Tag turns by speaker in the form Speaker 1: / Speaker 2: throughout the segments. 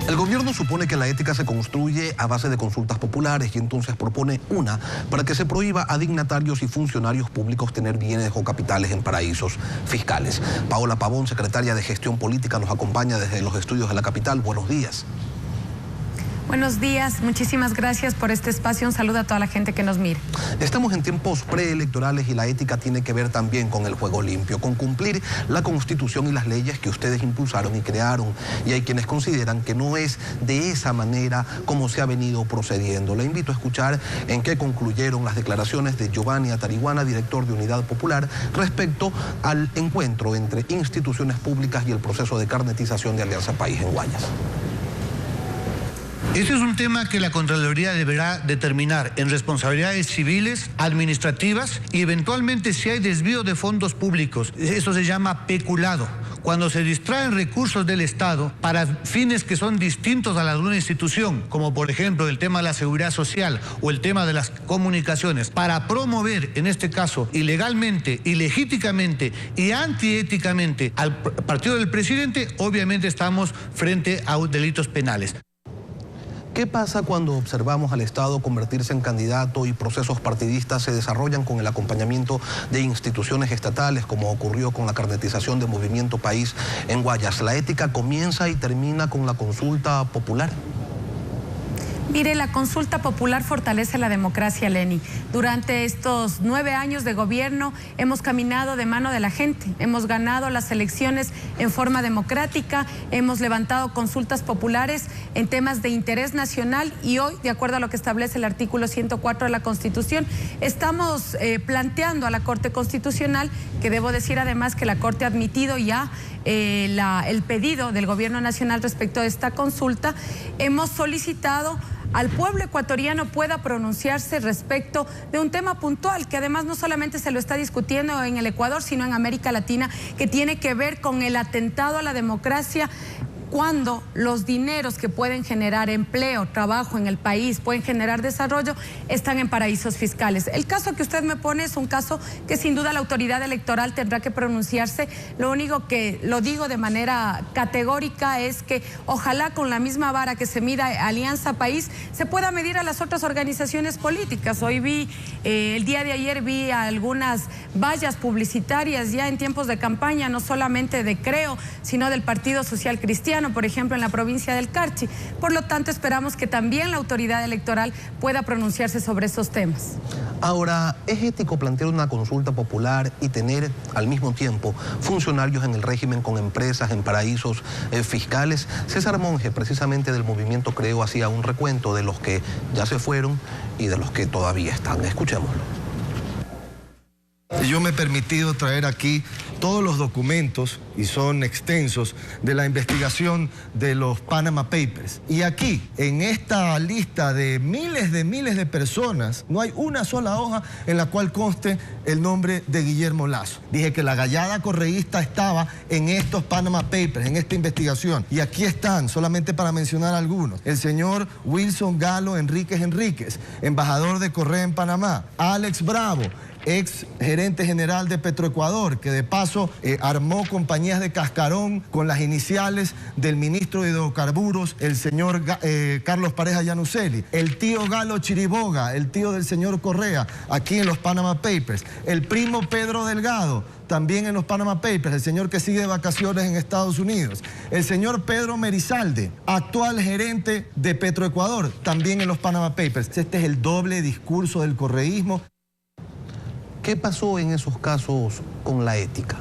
Speaker 1: El gobierno supone que la ética se construye a base de consultas populares y entonces propone una para que se prohíba a dignatarios y funcionarios públicos tener bienes o capitales en paraísos fiscales. Paola Pavón, secretaria de Gestión Política, nos acompaña desde los estudios de la capital. Buenos días.
Speaker 2: Buenos días, muchísimas gracias por este espacio. Un saludo a toda la gente que nos mira.
Speaker 1: Estamos en tiempos preelectorales y la ética tiene que ver también con el juego limpio, con cumplir la Constitución y las leyes que ustedes impulsaron y crearon. Y hay quienes consideran que no es de esa manera como se ha venido procediendo. Le invito a escuchar en qué concluyeron las declaraciones de Giovanni Atariguana, director de Unidad Popular, respecto al encuentro entre instituciones públicas y el proceso de carnetización de Alianza País en Guayas.
Speaker 3: Este es un tema que la Contraloría deberá determinar en responsabilidades civiles, administrativas y eventualmente si hay desvío de fondos públicos. Eso se llama peculado. Cuando se distraen recursos del Estado para fines que son distintos a la de una institución, como por ejemplo el tema de la seguridad social o el tema de las comunicaciones, para promover, en este caso, ilegalmente, ilegítimamente y antiéticamente al partido del presidente, obviamente estamos frente a delitos penales.
Speaker 1: ¿Qué pasa cuando observamos al Estado convertirse en candidato y procesos partidistas se desarrollan con el acompañamiento de instituciones estatales, como ocurrió con la carnetización de Movimiento País en Guayas? ¿La ética comienza y termina con la consulta popular?
Speaker 2: Mire, la consulta popular fortalece la democracia, Lenny. Durante estos 9 años de gobierno hemos caminado de mano de la gente, hemos ganado las elecciones en forma democrática, hemos levantado consultas populares en temas de interés nacional y hoy, de acuerdo a lo que establece el artículo 104 de la Constitución, estamos planteando a la Corte Constitucional, que debo decir además que la Corte ha admitido ya el pedido del Gobierno Nacional respecto a esta consulta. Hemos solicitado al pueblo ecuatoriano pueda pronunciarse respecto de un tema puntual, que además no solamente se lo está discutiendo en el Ecuador, sino en América Latina, que tiene que ver con el atentado a la democracia, cuando los dineros que pueden generar empleo, trabajo en el país, pueden generar desarrollo, están en paraísos fiscales. El caso que usted me pone es un caso que sin duda la autoridad electoral tendrá que pronunciarse. Lo único que lo digo de manera categórica es que ojalá con la misma vara que se mida Alianza País se pueda medir a las otras organizaciones políticas. Hoy vi, el día de ayer vi algunas vallas publicitarias ya en tiempos de campaña, no solamente de Creo, sino del Partido Social Cristiano, por ejemplo, en la provincia del Carchi. Por lo tanto, esperamos que también la autoridad electoral pueda pronunciarse sobre esos temas.
Speaker 1: Ahora, ¿es ético plantear una consulta popular y tener al mismo tiempo funcionarios en el régimen con empresas en paraísos fiscales? César Monge, precisamente del movimiento Creo, hacía un recuento de los que ya se fueron y de los que todavía están. Escuchémoslo.
Speaker 4: Yo me he permitido traer aquí todos los documentos, y son extensos, de la investigación de los Panama Papers. Y aquí, en esta lista de miles de personas, no hay una sola hoja en la cual conste el nombre de Guillermo Lasso. Dije que la gallada correísta estaba en estos Panama Papers, en esta investigación. Y aquí están, solamente para mencionar algunos. El señor Wilson Galo Enríquez, embajador de Correa en Panamá. Alex Bravo, ex gerente general de Petroecuador, que de paso armó compañías de cascarón con las iniciales del ministro de Hidrocarburos, el señor Carlos Pareja Llanuselli. El tío Galo Chiriboga, el tío del señor Correa, aquí en los Panama Papers. El primo Pedro Delgado, también en los Panama Papers, el señor que sigue de vacaciones en Estados Unidos. El señor Pedro Merizalde, actual gerente de Petroecuador, también en los Panama Papers. Este es el doble discurso del correísmo.
Speaker 1: ¿Qué pasó en esos casos con la ética?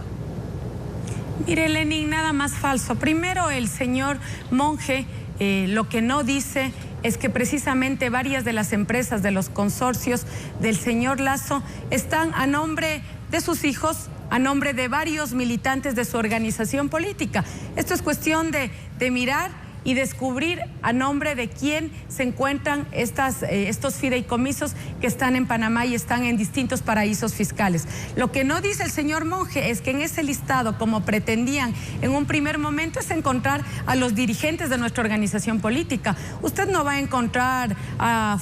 Speaker 2: Mire, Lenin, nada más falso. Primero, el señor Monge lo que no dice es que precisamente varias de las empresas de los consorcios del señor Lasso están a nombre de sus hijos, a nombre de varios militantes de su organización política. Esto es cuestión de mirar y descubrir a nombre de quién se encuentran estos fideicomisos que están en Panamá y están en distintos paraísos fiscales. Lo que no dice el señor Monge es que en ese listado, como pretendían en un primer momento, es encontrar a los dirigentes de nuestra organización política. Usted no va a encontrar a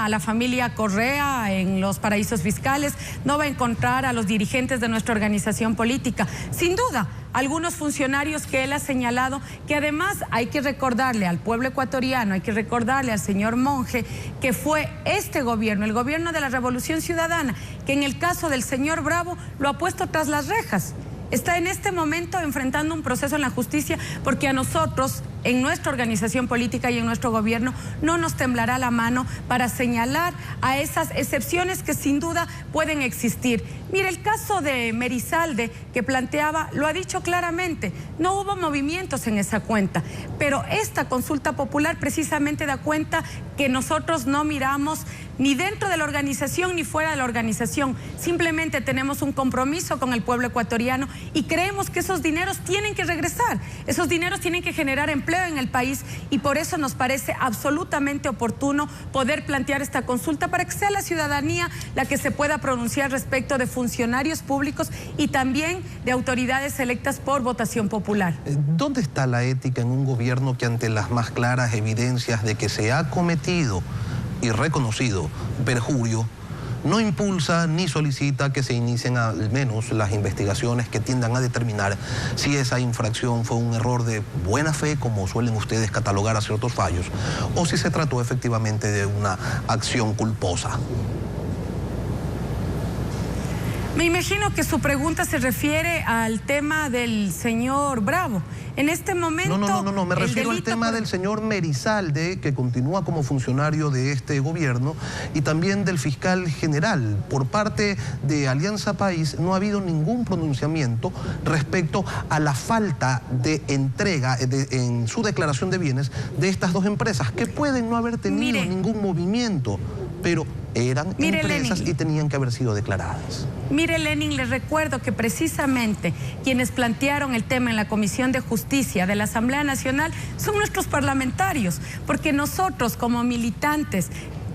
Speaker 2: la familia Correa en los paraísos fiscales, no va a encontrar a los dirigentes de nuestra organización política. Sin duda, algunos funcionarios que él ha señalado, que además hay que recordarle al pueblo ecuatoriano, hay que recordarle al señor Monge, que fue este gobierno, el gobierno de la Revolución Ciudadana, que en el caso del señor Bravo lo ha puesto tras las rejas. Está en este momento enfrentando un proceso en la justicia porque a nosotros, en nuestra organización política y en nuestro gobierno, no nos temblará la mano para señalar a esas excepciones que sin duda pueden existir. Mire, el caso de Merizalde que planteaba, lo ha dicho claramente, no hubo movimientos en esa cuenta, pero esta consulta popular precisamente da cuenta que nosotros no miramos ni dentro de la organización ni fuera de la organización, simplemente tenemos un compromiso con el pueblo ecuatoriano y creemos que esos dineros tienen que regresar, esos dineros tienen que generar empleo en el país y por eso nos parece absolutamente oportuno poder plantear esta consulta para que sea la ciudadanía la que se pueda pronunciar respecto de funcionarios públicos y también de autoridades electas por votación popular.
Speaker 1: ¿Dónde está la ética en un gobierno que ante las más claras evidencias de que se ha cometido y reconocido perjurio, no impulsa ni solicita que se inicien al menos las investigaciones que tiendan a determinar si esa infracción fue un error de buena fe, como suelen ustedes catalogar a ciertos fallos, o si se trató efectivamente de una acción culposa?
Speaker 2: Me imagino que su pregunta se refiere al tema del señor Bravo. En este momento...
Speaker 1: No, me refiero al tema del señor Merizalde, que continúa como funcionario de este gobierno, y también del fiscal general. Por parte de Alianza País no ha habido ningún pronunciamiento respecto a la falta de entrega en su declaración de bienes de estas dos empresas, que pueden no haber tenido ningún movimiento, pero eran empresas y tenían que haber sido declaradas.
Speaker 2: Mire, Lenin, les recuerdo que precisamente quienes plantearon el tema en la Comisión de Justicia de la Asamblea Nacional son nuestros parlamentarios, porque nosotros como militantes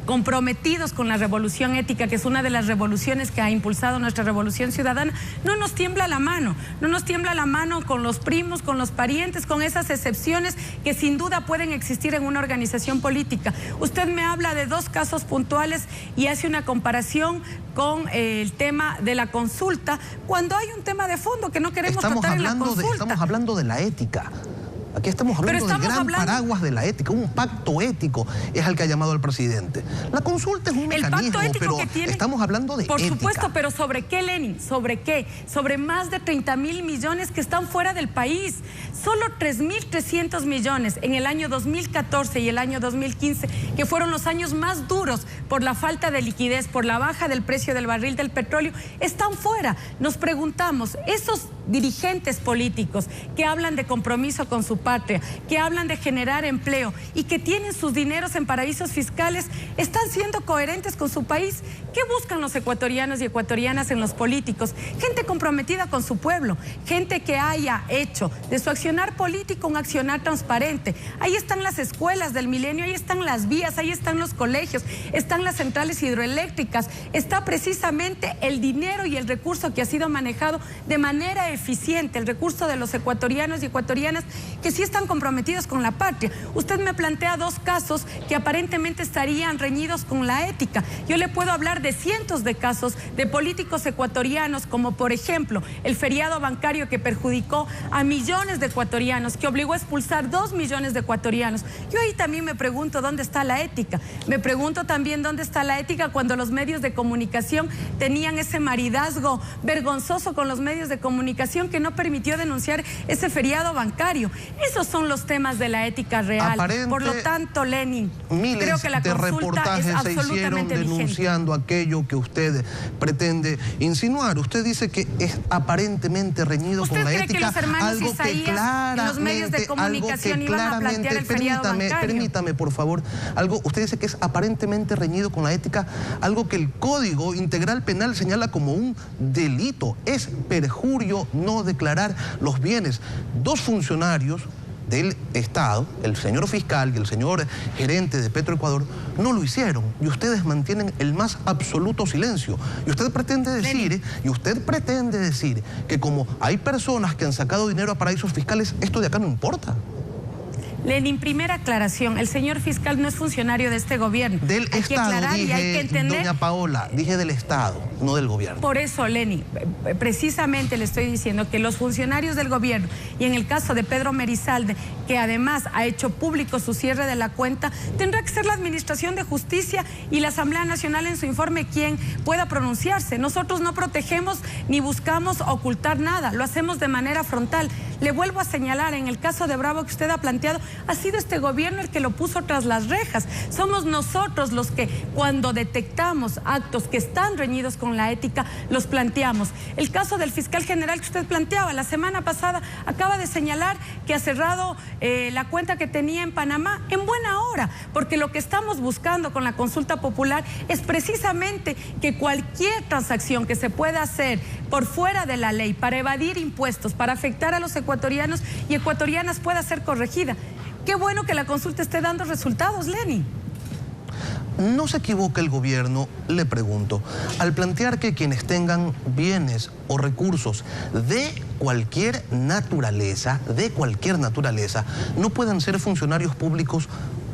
Speaker 2: comprometidos con la revolución ética, que es una de las revoluciones que ha impulsado nuestra revolución ciudadana, no nos tiembla la mano, no nos tiembla la mano con los primos, con los parientes, con esas excepciones que sin duda pueden existir en una organización política. Usted me habla de dos casos puntuales y hace una comparación con el tema de la consulta, cuando hay un tema de fondo que no queremos tratar en la consulta.
Speaker 1: Estamos hablando de la ética. Aquí estamos hablando del gran paraguas de la ética, un pacto ético es el que ha llamado al presidente. La consulta es un mecanismo, pero estamos hablando de ética.
Speaker 2: Por supuesto, pero ¿sobre qué, Lenin? ¿Sobre qué? Sobre más de 30.000 millones que están fuera del país. Solo 3.300 millones en el año 2014 y el año 2015, que fueron los años más duros por la falta de liquidez, por la baja del precio del barril del petróleo, están fuera. Nos preguntamos, esos dirigentes políticos que hablan de compromiso con su patria, que hablan de generar empleo y que tienen sus dineros en paraísos fiscales, ¿están siendo coherentes con su país? ¿Qué buscan los ecuatorianos y ecuatorianas en los políticos? Gente comprometida con su pueblo, gente que haya hecho de su accionar político un accionar transparente. Ahí están las escuelas del milenio, ahí están las vías, ahí están los colegios, están las centrales hidroeléctricas, está precisamente el dinero y el recurso que ha sido manejado de manera eficiente, el recurso de los ecuatorianos y ecuatorianas que sí están comprometidos con la patria. Usted me plantea dos casos que aparentemente estarían reñidos con la ética. Yo le puedo hablar de cientos de casos de políticos ecuatorianos, como por ejemplo el feriado bancario que perjudicó a millones de ecuatorianos, que obligó a expulsar 2 millones de ecuatorianos. Yo ahí también me pregunto dónde está la ética. Me pregunto también dónde está la ética cuando los medios de comunicación tenían ese maridazgo vergonzoso con los medios de comunicación que no permitió denunciar ese feriado bancario. Esos son los temas de la ética real. Por lo tanto, Lenin, creo que la consulta es absolutamente vigente.
Speaker 1: Denunciando aquello que usted pretende insinuar. Usted dice que es aparentemente reñido con la ética.
Speaker 2: ¿Usted cree que los hermanos Isaías en los medios de comunicación iban a plantear el feriado bancario?
Speaker 1: Permítame, por favor. Usted dice que es aparentemente reñido con la ética, algo que el Código Integral Penal señala como un delito. Es perjurio no declarar los bienes. Dos funcionarios del Estado, el señor fiscal y el señor gerente de Petroecuador, no lo hicieron y ustedes mantienen el más absoluto silencio. Y usted pretende decir que como hay personas que han sacado dinero a paraísos fiscales, esto de acá no importa.
Speaker 2: Lenin, primera aclaración, el señor fiscal no es funcionario de este gobierno.
Speaker 1: Del
Speaker 2: hay
Speaker 1: Estado,
Speaker 2: que aclarar
Speaker 1: dije,
Speaker 2: y hay que entender.
Speaker 1: doña Paola, dije del Estado, no del gobierno.
Speaker 2: Por eso, Lenin, precisamente le estoy diciendo que los funcionarios del gobierno, y en el caso de Pedro Merizalde, que además ha hecho público su cierre de la cuenta, tendrá que ser la Administración de Justicia y la Asamblea Nacional en su informe quien pueda pronunciarse. Nosotros no protegemos ni buscamos ocultar nada, lo hacemos de manera frontal. Le vuelvo a señalar, en el caso de Bravo que usted ha planteado, ha sido este gobierno el que lo puso tras las rejas. Somos nosotros los que, cuando detectamos actos que están reñidos con la ética, los planteamos. El caso del fiscal general que usted planteaba, la semana pasada acaba de señalar que ha cerrado la cuenta que tenía en Panamá en buena hora, porque lo que estamos buscando con la consulta popular es precisamente que cualquier transacción que se pueda hacer por fuera de la ley para evadir impuestos, para afectar a los ecuatorianos y ecuatorianas pueda ser corregida. Qué bueno que la consulta esté dando resultados, Lenin.
Speaker 1: No se equivoca el gobierno, le pregunto, al plantear que quienes tengan bienes o recursos de cualquier naturaleza, no puedan ser funcionarios públicos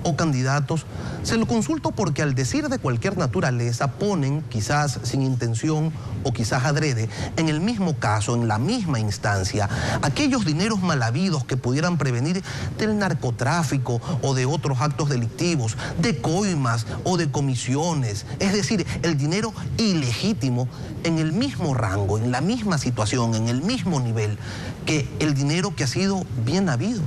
Speaker 1: o candidatos. Se lo consulto porque al decir de cualquier naturaleza ponen, quizás sin intención o quizás adrede, en el mismo caso, en la misma instancia, aquellos dineros mal habidos que pudieran prevenir del narcotráfico o de otros actos delictivos, de coimas o de comisiones, es decir, el dinero ilegítimo en el mismo rango, en la misma situación, en el mismo nivel que el dinero que ha sido bien habido.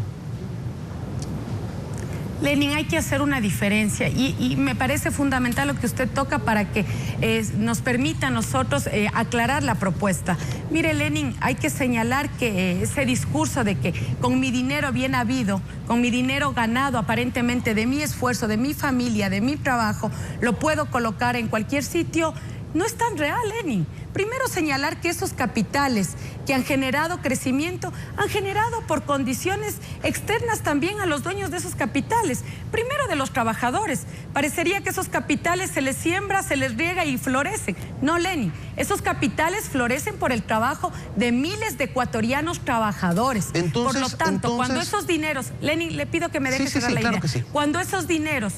Speaker 2: Lenin, hay que hacer una diferencia y me parece fundamental lo que usted toca para que nos permita a nosotros aclarar la propuesta. Mire, Lenin, hay que señalar que ese discurso de que con mi dinero bien habido, con mi dinero ganado aparentemente de mi esfuerzo, de mi familia, de mi trabajo, lo puedo colocar en cualquier sitio, no es tan real, Lenin. Primero señalar que esos capitales que han generado crecimiento, han generado por condiciones externas también a los dueños de esos capitales. Primero de los trabajadores. Parecería que esos capitales se les siembra, se les riega y florecen. No, Lenin, esos capitales florecen por el trabajo de miles de ecuatorianos trabajadores.
Speaker 1: Entonces,
Speaker 2: por lo tanto, cuando esos dineros, Lenin, le pido que me deje cerrar la idea.
Speaker 1: Claro que sí.
Speaker 2: Cuando esos dineros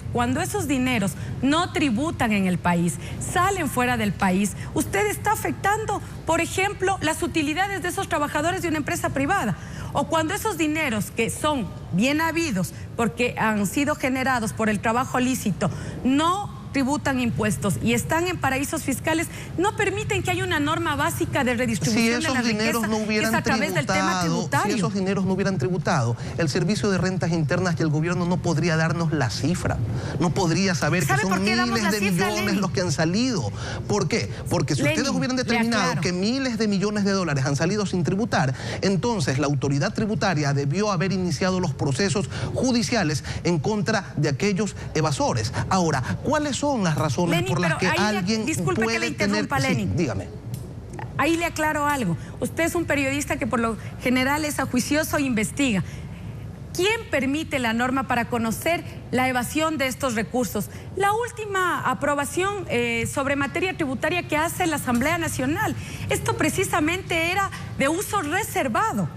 Speaker 2: no tributan en el país, salen fuera del país, usted está afectando, por ejemplo, las utilidades de esos trabajadores de una empresa privada. O cuando esos dineros que son bien habidos porque han sido generados por el trabajo lícito no tributan impuestos y están en paraísos fiscales, no permiten que haya una norma básica de redistribución de la riqueza, que es a través del tema tributario.
Speaker 1: Si esos dineros no hubieran tributado, el Servicio de Rentas Internas y el gobierno no podría darnos la cifra, no podría saber que son miles de millones los que han salido. ¿Por qué? Porque si ustedes hubieran determinado que miles de millones de dólares han salido sin tributar, entonces la autoridad tributaria debió haber iniciado los procesos judiciales en contra de aquellos evasores. Ahora, ¿cuáles son las razones, Lenin, por las que alguien
Speaker 2: disculpe
Speaker 1: puede
Speaker 2: que le interrumpa,
Speaker 1: tener...
Speaker 2: Lenin.
Speaker 1: Sí, dígame.
Speaker 2: Ahí le aclaro algo. Usted es un periodista que por lo general es ajuicioso e investiga. ¿Quién permite la norma para conocer la evasión de estos recursos? La última aprobación sobre materia tributaria que hace la Asamblea Nacional. Esto precisamente era de uso reservado.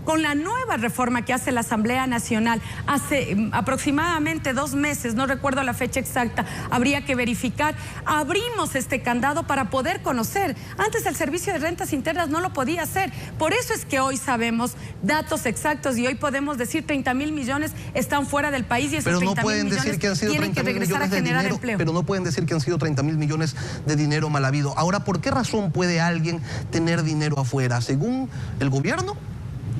Speaker 2: Con la nueva reforma que hace la Asamblea Nacional, hace aproximadamente 2 meses, no recuerdo la fecha exacta, habría que verificar, abrimos este candado para poder conocer. Antes el Servicio de Rentas Internas no lo podía hacer. Por eso es que hoy sabemos datos exactos y hoy podemos decir 30.000 millones están fuera del país y esos 30.000 millones tienen que regresar a generar empleo.
Speaker 1: Pero no pueden decir que han sido 30.000 millones de dinero mal habido. Ahora, ¿por qué razón puede alguien tener dinero afuera? Según el gobierno,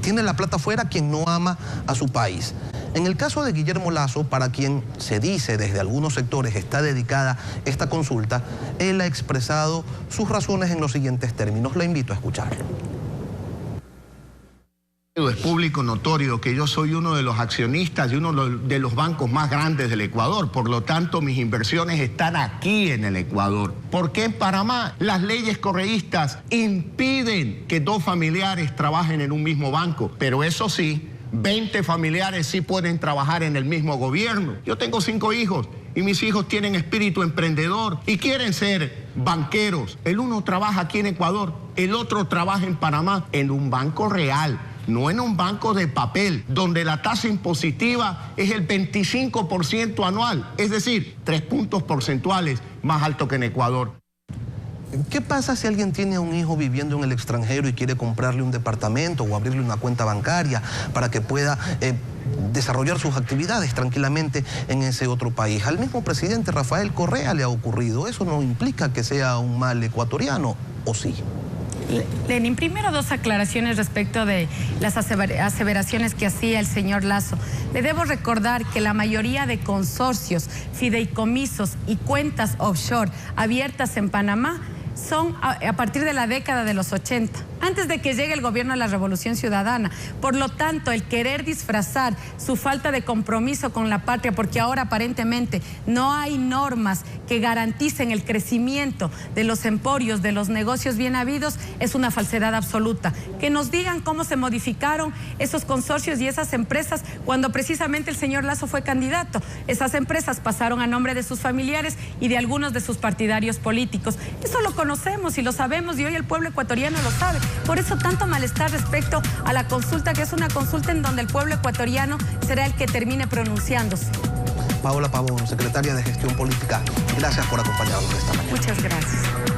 Speaker 1: tiene la plata fuera quien no ama a su país. En el caso de Guillermo Lasso, para quien se dice desde algunos sectores está dedicada esta consulta, él ha expresado sus razones en los siguientes términos. La invito a escucharlo.
Speaker 5: Es público notorio que yo soy uno de los accionistas de uno de los bancos más grandes del Ecuador. Por lo tanto, mis inversiones están aquí en el Ecuador. ¿Por qué en Panamá las leyes correístas impiden que 2 familiares trabajen en un mismo banco? Pero eso sí, 20 familiares sí pueden trabajar en el mismo gobierno. Yo tengo 5 hijos y mis hijos tienen espíritu emprendedor y quieren ser banqueros. El uno trabaja aquí en Ecuador, el otro trabaja en Panamá, en un banco real. no en un banco de papel, donde la tasa impositiva es el 25% anual, es decir, 3 puntos porcentuales más alto que en Ecuador.
Speaker 1: ¿Qué pasa si alguien tiene a un hijo viviendo en el extranjero y quiere comprarle un departamento o abrirle una cuenta bancaria para que pueda desarrollar sus actividades tranquilamente en ese otro país? Al mismo presidente Rafael Correa le ha ocurrido. ¿Eso no implica que sea un mal ecuatoriano, o sí?
Speaker 2: Lenin, primero 2 aclaraciones respecto de las aseveraciones que hacía el señor Lasso. Le debo recordar que la mayoría de consorcios, fideicomisos y cuentas offshore abiertas en Panamá son a partir de la década de los 80, antes de que llegue el gobierno de la Revolución Ciudadana. Por lo tanto, el querer disfrazar su falta de compromiso con la patria, porque ahora aparentemente no hay normas que garanticen el crecimiento de los emporios, de los negocios bien habidos, es una falsedad absoluta. Que nos digan cómo se modificaron esos consorcios y esas empresas cuando precisamente el señor Lasso fue candidato. Esas empresas pasaron a nombre de sus familiares y de algunos de sus partidarios políticos. Eso lo conocemos y lo sabemos, y hoy el pueblo ecuatoriano lo sabe. Por eso tanto malestar respecto a la consulta, que es una consulta en donde el pueblo ecuatoriano será el que termine pronunciándose.
Speaker 1: Paola Pavón, secretaria de Gestión Política, gracias por acompañarnos esta mañana.
Speaker 2: Muchas gracias.